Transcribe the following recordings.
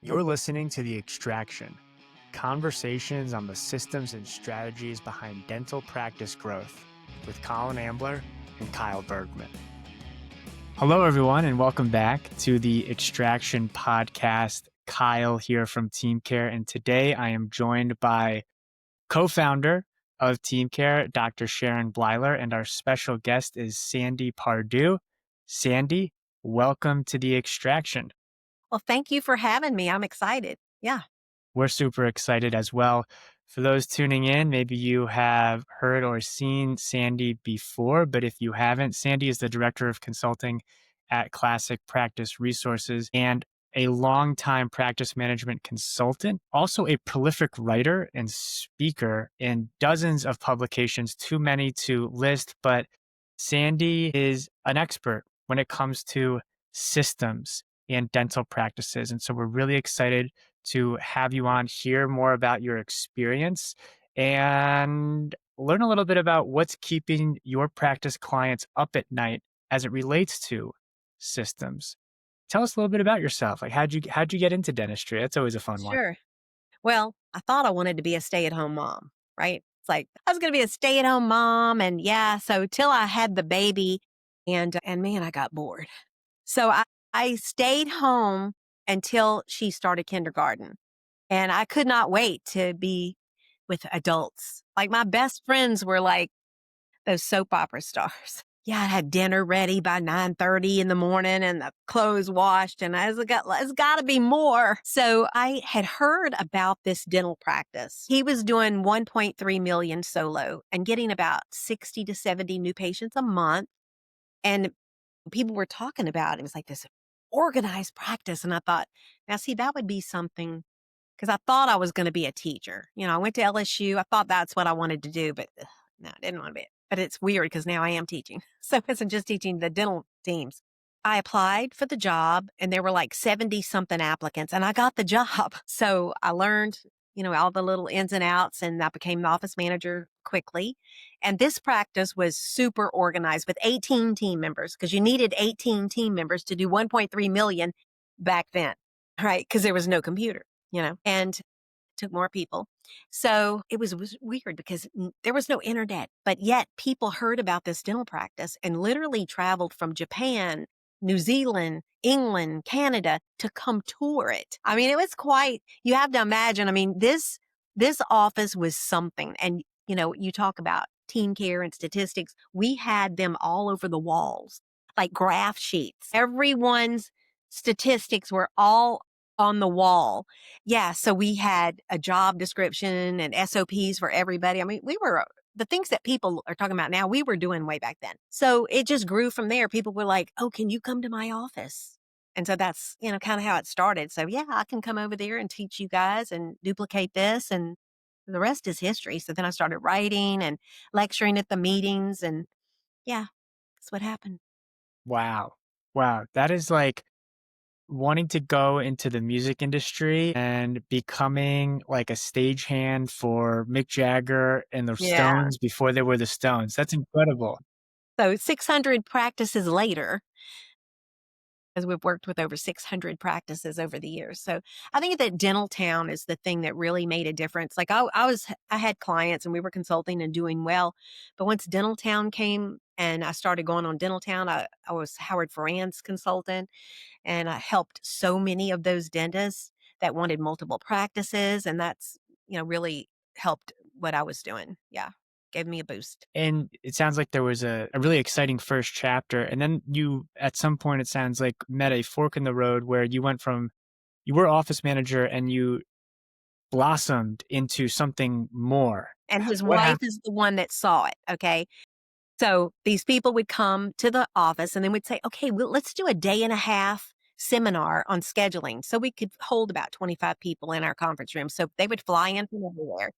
You're listening to The Extraction, conversations on the systems and strategies behind dental practice growth with Colin Ambler and Kyle Bergman. Hello, everyone, and welcome back to the Extraction podcast. Kyle here from Team Care, and today I am joined by co-founder of Team Care, Dr. Sharon Bleiler, and our special guest is Sandy Pardue. Sandy, welcome to The Extraction. Well, thank you for having me. I'm excited. Yeah. We're super excited as well. For those tuning in, maybe you have heard or seen Sandy before, but if you haven't, Sandy is the Director of Consulting at Classic Practice Resources and a longtime practice management consultant, also a prolific writer and speaker in dozens of publications, too many to list, but Sandy is an expert when it comes to systems and dental practices. And so we're really excited to have you on, hear more about your experience and learn a little bit about what's keeping your practice clients up at night as it relates to systems. Tell us a little bit about yourself. Like how'd you get into dentistry? That's always a fun one. Sure. Well, I thought I wanted to be a stay-at-home mom, right? It's like I was going to be a stay-at-home mom, and so till I had the baby, and man, I got bored. So I stayed home until she started kindergarten, and I could not wait to be with adults. Like my best friends were like those soap opera stars. Yeah, I'd have dinner ready by 9:30 in the morning and the clothes washed, and it's got to be more. So I had heard about this dental practice. He was doing 1.3 million solo and getting about 60 to 70 new patients a month. And people were talking about it. It was like this organized practice. And I thought, now see, that would be something, because I thought I was going to be a teacher. I went to LSU. I thought that's what I wanted to do, but no, I didn't want to be. But it's weird because now I am teaching. So it isn't just teaching the dental teams. I applied for the job and there were like 70 something applicants and I got the job. So I learned, all the little ins and outs, and I became the office manager quickly. And this practice was super organized with 18 team members because you needed 18 team members to do 1.3 million back then, right? Because there was no computer, and took more people. So it was weird because there was no internet, but yet people heard about this dental practice and literally traveled from Japan, New Zealand, England, Canada to come tour it. I mean, it was you have to imagine, this office was something. And, you talk about team care and statistics. We had them all over the walls, like graph sheets. Everyone's statistics were all on the wall. Yeah. So we had a job description and SOPs for everybody. I mean, we were the things that people are talking about now, we were doing way back then. So it just grew from there. People were like, oh, can you come to my office? And so that's, kind of how it started. So yeah, I can come over there and teach you guys and duplicate this. And the rest is history. So then I started writing and lecturing at the meetings. And yeah, that's what happened. Wow. Wow. That is like wanting to go into the music industry and becoming like a stagehand for Mick Jagger and the Yeah. Stones before they were the Stones. That's incredible. So 600 practices later, as we've worked with over 600 practices over the years. So I think that Dentaltown is the thing that really made a difference. Like I had clients and we were consulting and doing well, but once Dentaltown came and I started going on Dentaltown, I was Howard Farran's consultant and I helped so many of those dentists that wanted multiple practices. And that's, really helped what I was doing. Yeah. Gave me a boost. And it sounds like there was a really exciting first chapter. And then you, at some point, it sounds like met a fork in the road where you went from, you were office manager and you blossomed into something more. And his What wife happened? is the one that saw it. Okay. So these people would come to the office and then we'd say, okay, well, let's do a day and a half seminar on scheduling. So we could hold about 25 people in our conference room. So they would fly in from everywhere.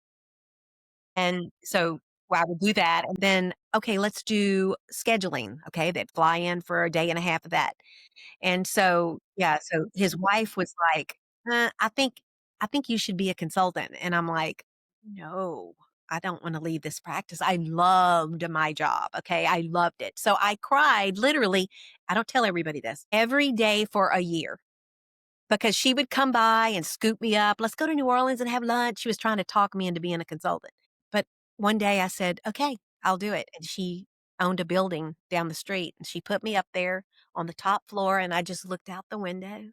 And so I would do that. And then, okay, let's do scheduling. Okay. They'd fly in for a day and a half of that. And so, yeah, so his wife was like, I think you should be a consultant. And I'm like, no, I don't want to leave this practice. I loved my job. Okay. I loved it. So I cried literally. I don't tell everybody this every day for a year. because she would come by and scoop me up. Let's go to New Orleans and have lunch. She was trying to talk me into being a consultant. But one day I said, okay, I'll do it. And she owned a building down the street and she put me up there on the top floor and I just looked out the window.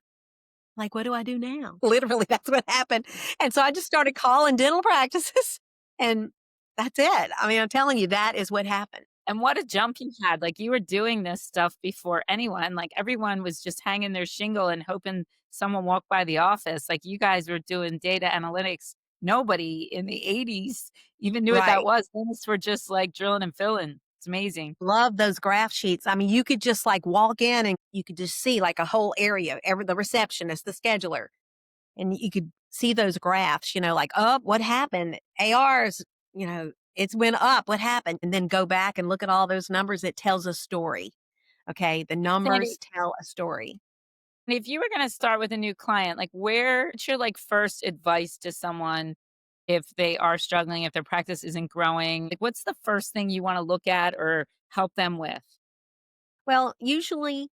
Like, what do I do now? Literally, that's what happened. And so I just started calling dental practices and that's it. I mean, I'm telling you, that is what happened. And what a jump you had, like, you were doing this stuff before anyone, like, everyone was just hanging their shingle and hoping someone walked by the office, like, you guys were doing data analytics. Nobody in the '80s even knew what that Right. was. Dentists were just, like, drilling and filling. It's amazing. Love those graph sheets. I mean, you could just like walk in and you could just see like a whole area, every the receptionist, the scheduler, and you could see those graphs, like, oh, what happened? ARs, it's went up. What happened? And then go back and look at all those numbers. It tells a story. Okay. The Sandy, numbers tell a story. if you were gonna start with a new client, like, what's your, like, first advice to someone if they are struggling, if their practice isn't growing? Like, what's the first thing you wanna look at or help them with? Well, usually,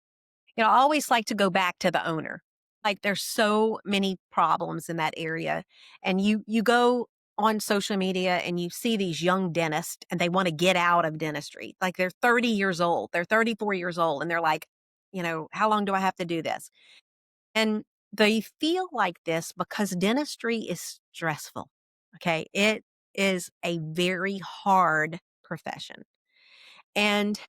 I always like to go back to the owner. Like there's so many problems in that area. And you go on social media and you see these young dentists and they want to get out of dentistry. Like they're 30 years old, they're 34 years old, and they're like, how long do I have to do this? And they feel like this because dentistry is stressful. Okay. It is a very hard profession. And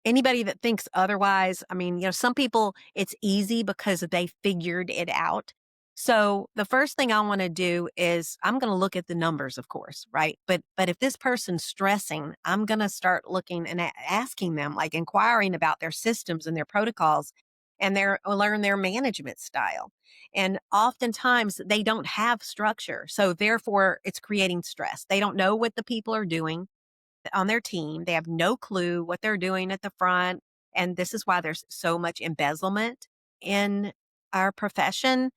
anybody that thinks otherwise, I mean, some people, it's easy because they figured it out. So the first thing I want to do is I'm going to look at the numbers, of course, right? But if this person's stressing, I'm going to start looking and asking them, like inquiring about their systems and their protocols and learn their management style. And oftentimes they don't have structure. So therefore it's creating stress. They don't know what the people are doing on their team. They have no clue what they're doing at the front. And this is why there's so much embezzlement in our profession,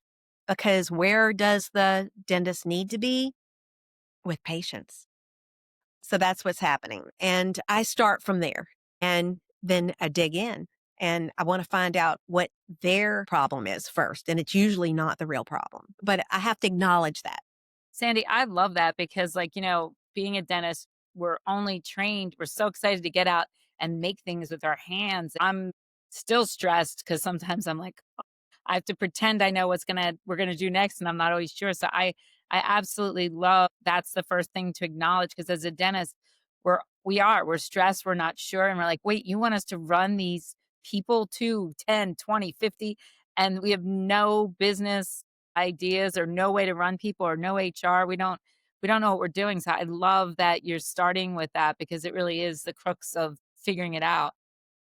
because where does the dentist need to be? With patients. So that's what's happening. And I start from there and then I dig in and I want to find out what their problem is first. And it's usually not the real problem, but I have to acknowledge that. Sandy, I love that because, like, being a dentist, we're so excited to get out and make things with our hands. I'm still stressed because sometimes I'm like, I have to pretend I know we're gonna do next, and I'm not always sure. So I absolutely love that's the first thing to acknowledge because as a dentist, we're stressed, we're not sure, and we're like, wait, you want us to run these people to 10, 20, 50, and we have no business ideas or no way to run people or no HR. We don't know what we're doing. So I love that you're starting with that because it really is the crux of figuring it out.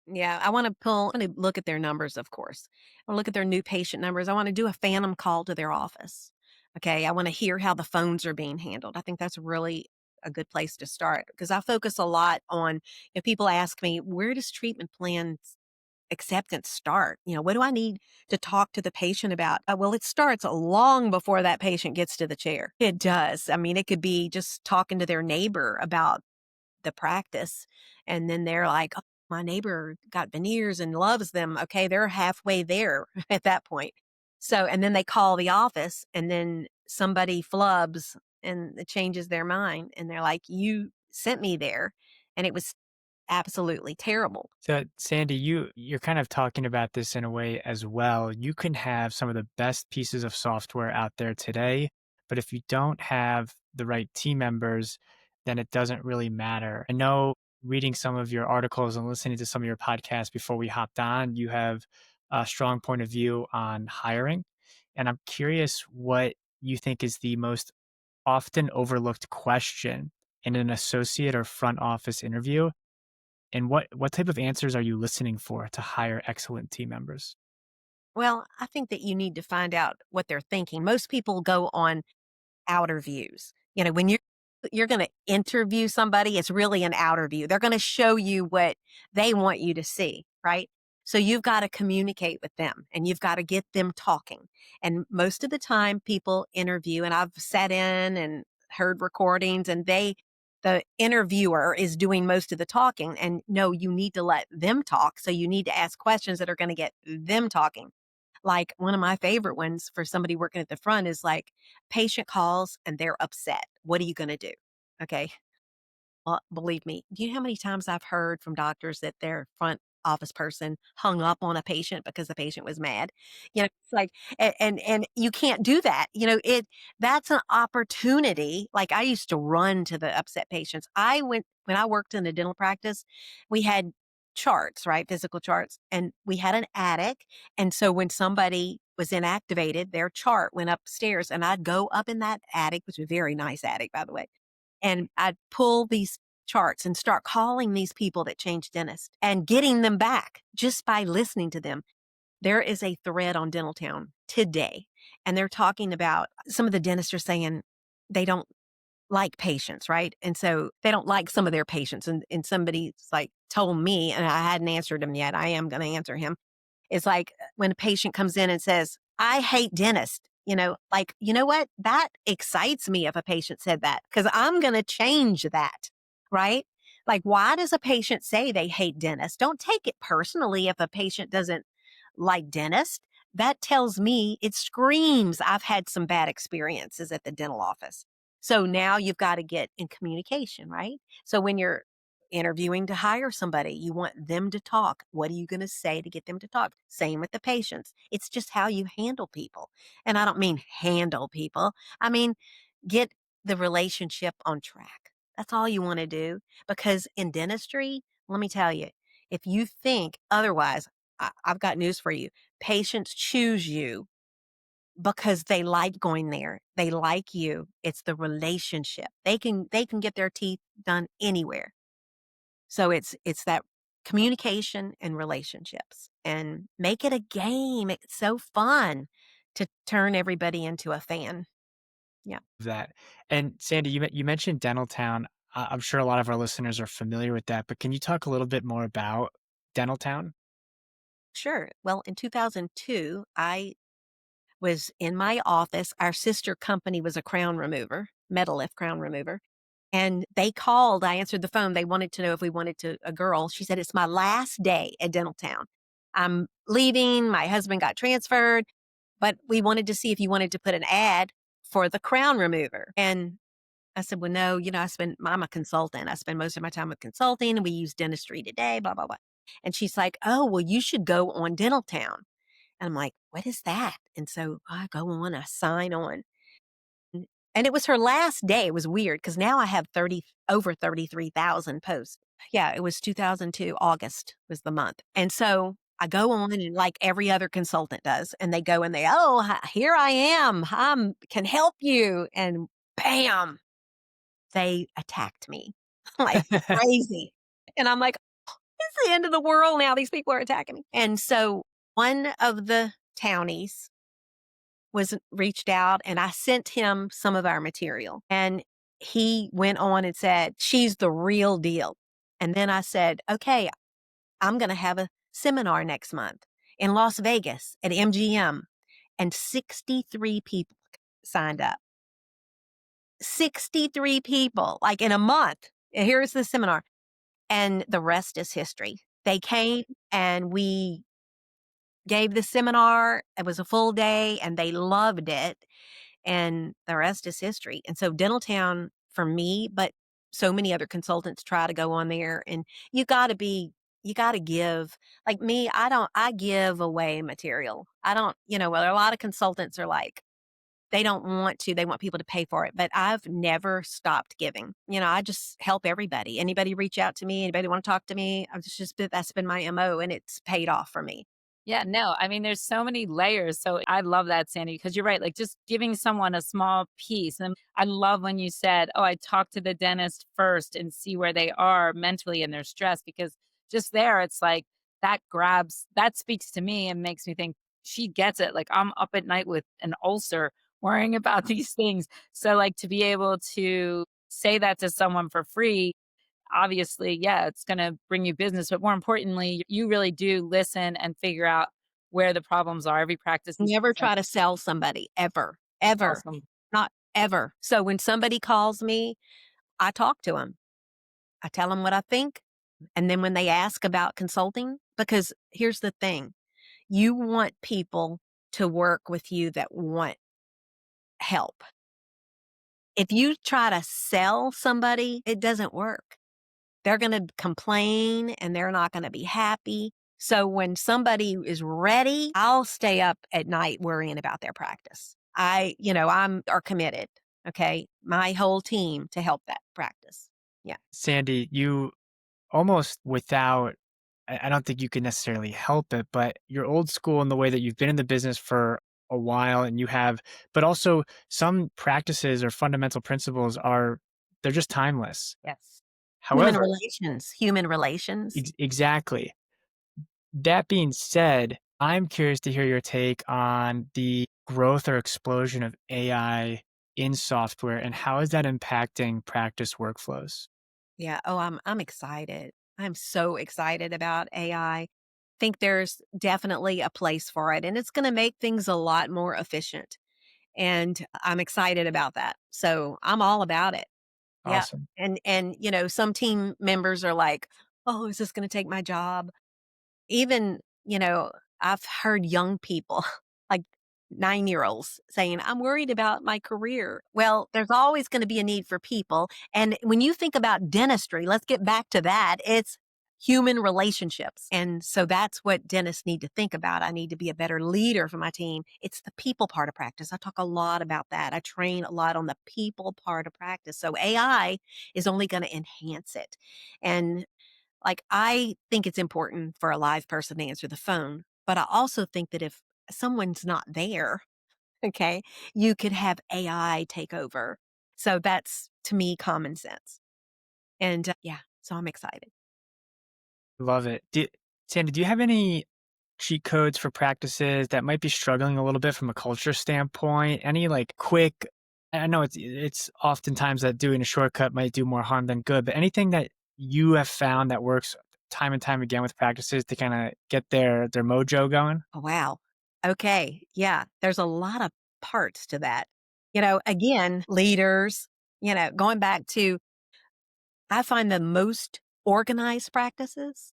Yeah, I want to look at their numbers, of course. I want to look at their new patient numbers. I want to do a phantom call to their office. Okay. I want to hear how the phones are being handled. I think that's really a good place to start because I focus a lot on, people ask me, where does treatment plan acceptance start? What do I need to talk to the patient about? Well, it starts long before that patient gets to the chair. It does. I mean, it could be just talking to their neighbor about the practice. And then they're like, "Oh, my neighbor got veneers and loves them." Okay, they're halfway there at that point. So, and then they call the office and then somebody flubs and it changes their mind. And they're like, you sent me there. And it was absolutely terrible. So, Sandy, you're kind of talking about this in a way as well. You can have some of the best pieces of software out there today, but if you don't have the right team members, then it doesn't really matter. I know reading some of your articles and listening to some of your podcasts before we hopped on, you have a strong point of view on hiring. And I'm curious what you think is the most often overlooked question in an associate or front office interview, and what type of answers are you listening for to hire excellent team members? Well, I think that you need to find out what they're thinking. Most people go on outer views. When you're going to interview somebody, it's really an outer view. They're going to show you what they want you to see, right? So you've got to communicate with them and you've got to get them talking. And most of the time people interview and I've sat in and heard recordings and the interviewer is doing most of the talking and no, you need to let them talk. So you need to ask questions that are going to get them talking. Like one of my favorite ones for somebody working at the front is like patient calls and they're upset. What are you going to do? Okay. Well, believe me, do you know how many times I've heard from doctors that their front office person hung up on a patient because the patient was mad? It's like, and you can't do that. That's an opportunity. Like I used to run to the upset patients. I went when I worked in a dental practice, we had charts, right? Physical charts, and we had an attic. And so when somebody was inactivated, their chart went upstairs, and I'd go up in that attic, which was a very nice attic, by the way, and I'd pull these charts and start calling these people that changed dentists and getting them back just by listening to them. There is a thread on Dentaltown today, and they're talking about some of the dentists are saying they don't like patients, right? And so they don't like some of their patients. And somebody's like told me, and I hadn't answered him yet. I am going to answer him. It's like when a patient comes in and says, I hate dentists, like, you know what? That excites me if a patient said that because I'm going to change that, right? Like, why does a patient say they hate dentists? Don't take it personally if a patient doesn't like dentists. That tells me it screams I've had some bad experiences at the dental office. So now you've got to get in communication, right? So when you're interviewing to hire somebody, you want them to talk. What are you going to say to get them to talk? Same with the patients. It's just how you handle people. And I don't mean handle people, I mean get the relationship on track. That's all you want to do. Because in dentistry, let me tell you, if you think otherwise, I've got news for you. Patients choose you because they like going there. They like you. It's the relationship. They can get their teeth done anywhere. So it's that communication and relationships and make it a game. It's so fun to turn everybody into a fan. Yeah, That. And Sandy, you mentioned Dentaltown. I'm sure a lot of our listeners are familiar with that, but can you talk a little bit more about Dentaltown? sure. Well, in 2002, I was in my office. Our sister company was a crown remover, metal lift crown remover. And they called. I answered the phone. They wanted to know if we wanted to a girl. She said, it's my last day at Dentaltown. I'm leaving. My husband got transferred, but we wanted to see if you wanted to put an ad for the crown remover. And I said, well, no, I'm a consultant. I spend most of my time with consulting and we use dentistry today, blah, blah, blah. And she's like, oh, well, you should go on Dentaltown. And I'm like, what is that? And so I go on, I sign on. And it was her last day. It was weird because now I have over 33,000 posts. Yeah, it was 2002, August was the month. And so I go on and like every other consultant does, and they go and here I am. I can help you. And bam, they attacked me like crazy. And I'm like, it's the end of the world now. These people are attacking me. And so one of the townies was reached out and I sent him some of our material. And he went on and said, she's the real deal. And then I said, okay, I'm going to have a seminar next month in Las Vegas at MGM. And 63 people signed up. 63 people, like in a month. Here's the seminar. And the rest is history. They came and we gave the seminar. It was a full day and they loved it. And the rest is history. And so Dentaltown for me, but so many other consultants try to go on there and you got to give. Like me, I give away material. I don't, well, a lot of consultants are like, they don't want to, they want people to pay for it, but I've never stopped giving. I just help everybody. Anybody reach out to me, anybody want to talk to me, that's been my MO and it's paid off for me. Yeah, no, I mean, there's so many layers. So I love that, Sandy, because you're right. Like just giving someone a small piece. And I love when you said, oh, I talk to the dentist first and see where they are mentally in their stress, because just there, it's like that speaks to me and makes me think she gets it. Like I'm up at night with an ulcer worrying about these things. So, like, to be able to say that to someone for free, obviously, yeah, it's going to bring you business, but more importantly, you really do listen and figure out where the problems are. Every practice is Never different. try to sell somebody ever, That's ever, awesome. not ever. So when somebody calls me, I talk to them. I tell them what I think. And then when they ask about consulting, because here's the thing, you want people to work with you that want help. If you try to sell somebody, it doesn't work. They're going to complain and they're not going to be happy. So when somebody is ready, I'll stay up at night worrying about their practice. I'm are committed. Okay. My whole team to help that practice. Yeah. Sandy, you almost without I don't think you can necessarily help it, but you're old school in the way that you've been in the business for a while and you have but also some practices or fundamental principles are they're just timeless. Yes. Human However relations, human relations. exactly. That being said, I'm curious to hear your take on the growth or explosion of AI in software and how is that impacting practice workflows? Yeah. Oh, I'm excited. I'm so excited about AI. Think there's definitely a place for it and it's going to make things a lot more efficient. And I'm excited about that. So I'm all about it. Yeah. Awesome. And some team members are like, "Oh, is this going to take my job?" Even, I've heard young people, like 9-year-olds saying, "I'm worried about my career." Well, there's always gonna be a need for people, and when you think about dentistry, let's get back to that, it's human relationships, and so that's what dentists need to think about. I need to be a better leader for my team. It's the people part of practice. I talk a lot about that. I train a lot on the people part of practice, so AI is only gonna enhance it, and like, I think it's important for a live person to answer the phone, but I also think that if someone's not there, okay, you could have AI take over. So that's, to me, common sense. And yeah, so I'm excited. Love it. Sandy, do you have any cheat codes for practices that might be struggling a little bit from a culture standpoint? Any like quick I know it's oftentimes that doing a shortcut might do more harm than good, but anything that you have found that works time and time again with practices to kind of get their mojo going? Oh, wow. Okay. Yeah, there's a lot of parts to that. Again, leaders, going back to, I find the most organized practices,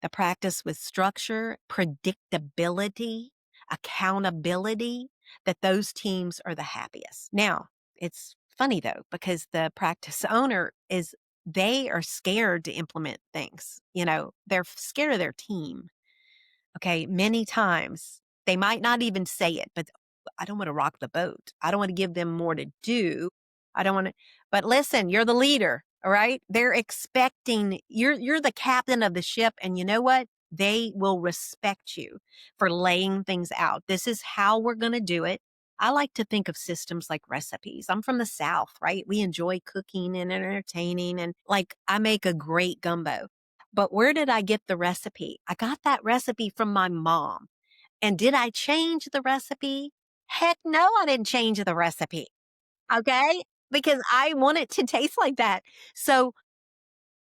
the practice with structure, predictability, accountability, that those teams are the happiest. Now, it's funny though, because the practice owner they are scared to implement things. They're scared of their team. Okay, many times they might not even say it, but I don't want to rock the boat. I don't want to give them more to do. I don't want to, but listen, you're the leader, all right? They're expecting you're the captain of the ship and you know what? They will respect you for laying things out. This is how we're going to do it. I like to think of systems like recipes. I'm from the South, right? We enjoy cooking and entertaining and like I make a great gumbo. But where did I get the recipe? I got that recipe from my mom. And did I change the recipe? Heck no, I didn't change the recipe. Okay? Because I want it to taste like that. So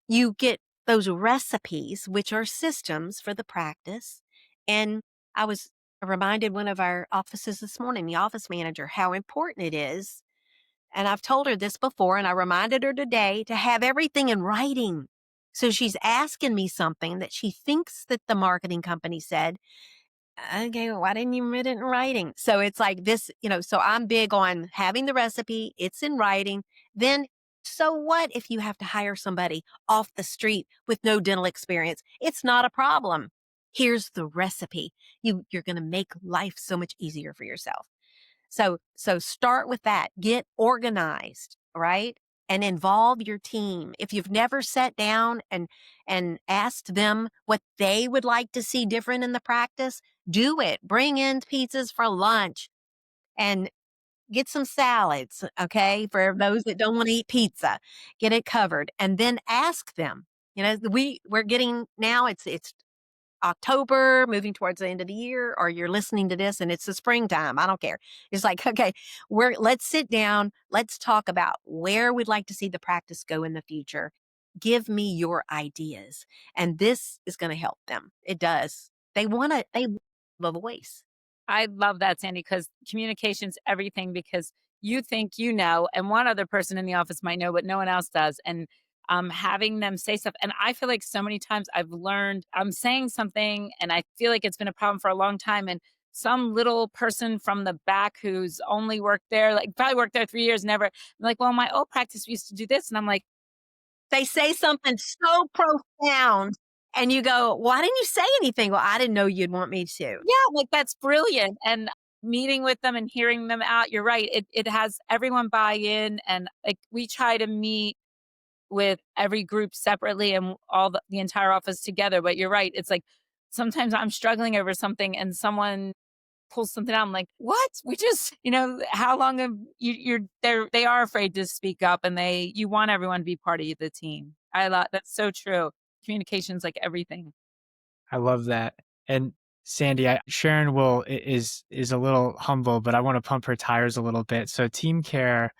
you get those recipes, which are systems for the practice. And I was reminded one of our offices this morning, the office manager, how important it is. And I've told her this before, and I reminded her today to have everything in writing. So she's asking me something that she thinks that the marketing company said. Okay, well, why didn't you put it in writing? So it's like this, so I'm big on having the recipe, it's in writing. Then, so what if you have to hire somebody off the street with no dental experience? It's not a problem. Here's the recipe. You're going to make life so much easier for yourself. So start with that. Get organized, right? And involve your team. If you've never sat down and asked them what they would like to see different in the practice, do it. Bring in pizzas for lunch and get some salads, okay? For those that don't want to eat pizza, get it covered and then ask them. We're getting now it's October, moving towards the end of the year, or you're listening to this and it's the springtime. I don't care. It's like, okay, let's sit down. Let's talk about where we'd like to see the practice go in the future. Give me your ideas. And this is going to help them. It does. They want a voice. I love that, Sandy, because communication's everything because you think you know, and one other person in the office might know, but no one else does. And having them say stuff. And I feel like so many times I've learned I'm saying something and I feel like it's been a problem for a long time. And some little person from the back who's only worked there, like probably worked there 3 years, never like, "Well, my old practice we used to do this." And I'm like, They say something so profound and you go, "Why didn't you say anything?" "Well, I didn't know you'd want me to." "Yeah, like, that's brilliant." And meeting with them and hearing them out, you're right, it has everyone buy in, and, like, we try to meet with every group separately and all the entire office together, but you're right, it's like, sometimes I'm struggling over something and someone pulls something out, I'm like, "What? We just" how long have they are afraid to speak up, and you want everyone to be part of the team. I love that's so true. Communication's like everything. I love that. And Sandy, Sharon is a little humble, but I want to pump her tires a little bit. So Team Care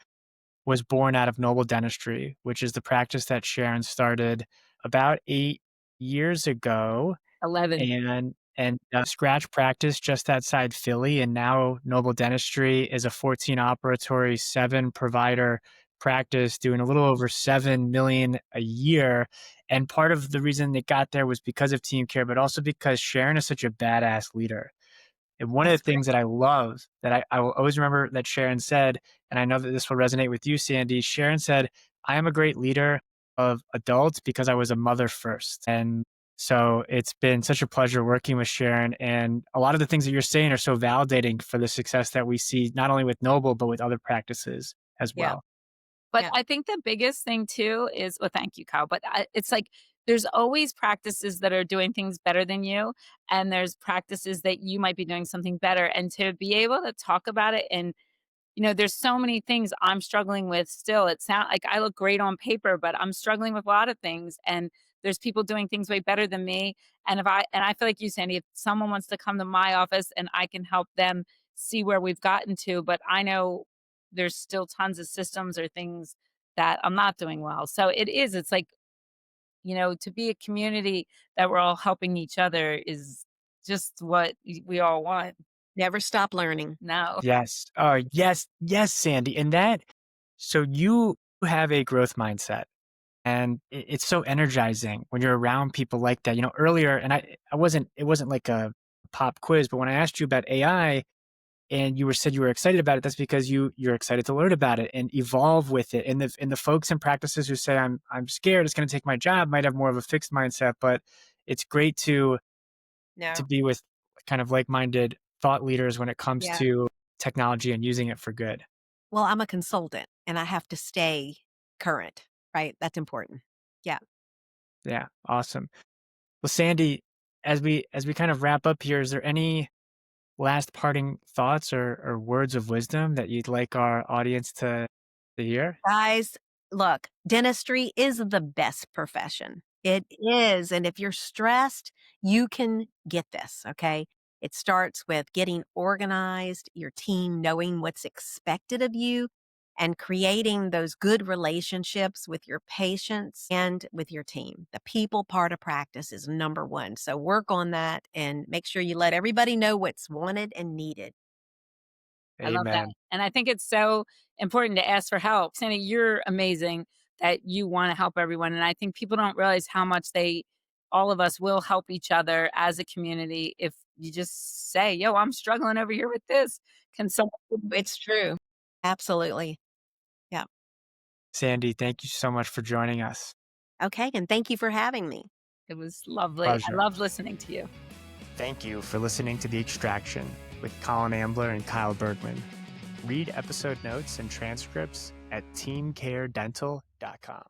was born out of Noble Dentistry, which is the practice that Sharon started about 8 years ago, 11. and scratch practice just outside Philly. And now Noble Dentistry is a 14 operatory, 7 provider practice doing a little over 7 million a year. And part of the reason it got there was because of Team Care, but also because Sharon is such a badass leader. And one of the That's things that great. I love that I will always remember that Sharon said, and I know that this will resonate with you, Sandy. Sharon said, I am a great leader of adults because I was a mother first. And so it's been such a pleasure working with Sharon. And a lot of the things that you're saying are so validating for the success that we see, not only with Noble, but with other practices as Yeah, well. But yeah. I think the biggest thing too is well, thank you, Kyle, but it's like there's always practices that are doing things better than you, and there's practices that you might be doing something better, and to be able to talk about it and there's so many things I'm struggling with still. It sound like I look great on paper, but I'm struggling with a lot of things, and there's people doing things way better than me. And I feel like you, Sandy, if someone wants to come to my office and I can help them see where we've gotten to, but I know there's still tons of systems or things that I'm not doing well. So it's like, to be a community that we're all helping each other is just what we all want. Never stop learning. No. Yes. Oh, yes. Yes, Sandy. And so you have a growth mindset. And it's so energizing when you're around people like that. Earlier, and it wasn't like a pop quiz, but when I asked you about AI and said you were excited about it, that's because you're excited to learn about it and evolve with it. And the folks and practices who say I'm scared, it's going to take my job, might have more of a fixed mindset, but it's great to No. be with kind of like-minded thought leaders when it comes Yeah. to technology and using it for good. Well, I'm a consultant and I have to stay current, right? That's important. Yeah. Yeah, awesome. Well, Sandy, as we kind of wrap up here, is there any last parting thoughts or words of wisdom that you'd like our audience to hear? Guys, look, dentistry is the best profession. It is. And if you're stressed, you can get this, okay? It starts with getting organized, your team knowing what's expected of you, and creating those good relationships with your patients and with your team. The people part of practice is number one. So work on that and make sure you let everybody know what's wanted and needed. I love that, Amen. and I think it's so important to ask for help. Sandy, you're amazing that you wanna help everyone, and I think people don't realize how much all of us will help each other as a community if you just say, "Yo, I'm struggling over here with this. Can someone" It's true. Absolutely. Yeah. Sandy, thank you so much for joining us. Okay. And thank you for having me. It was lovely. I Pleasure. loved listening to you. Thank you for listening to The Extraction with Colin Ambler and Kyle Bergman. Read episode notes and transcripts at teamcaredental.com.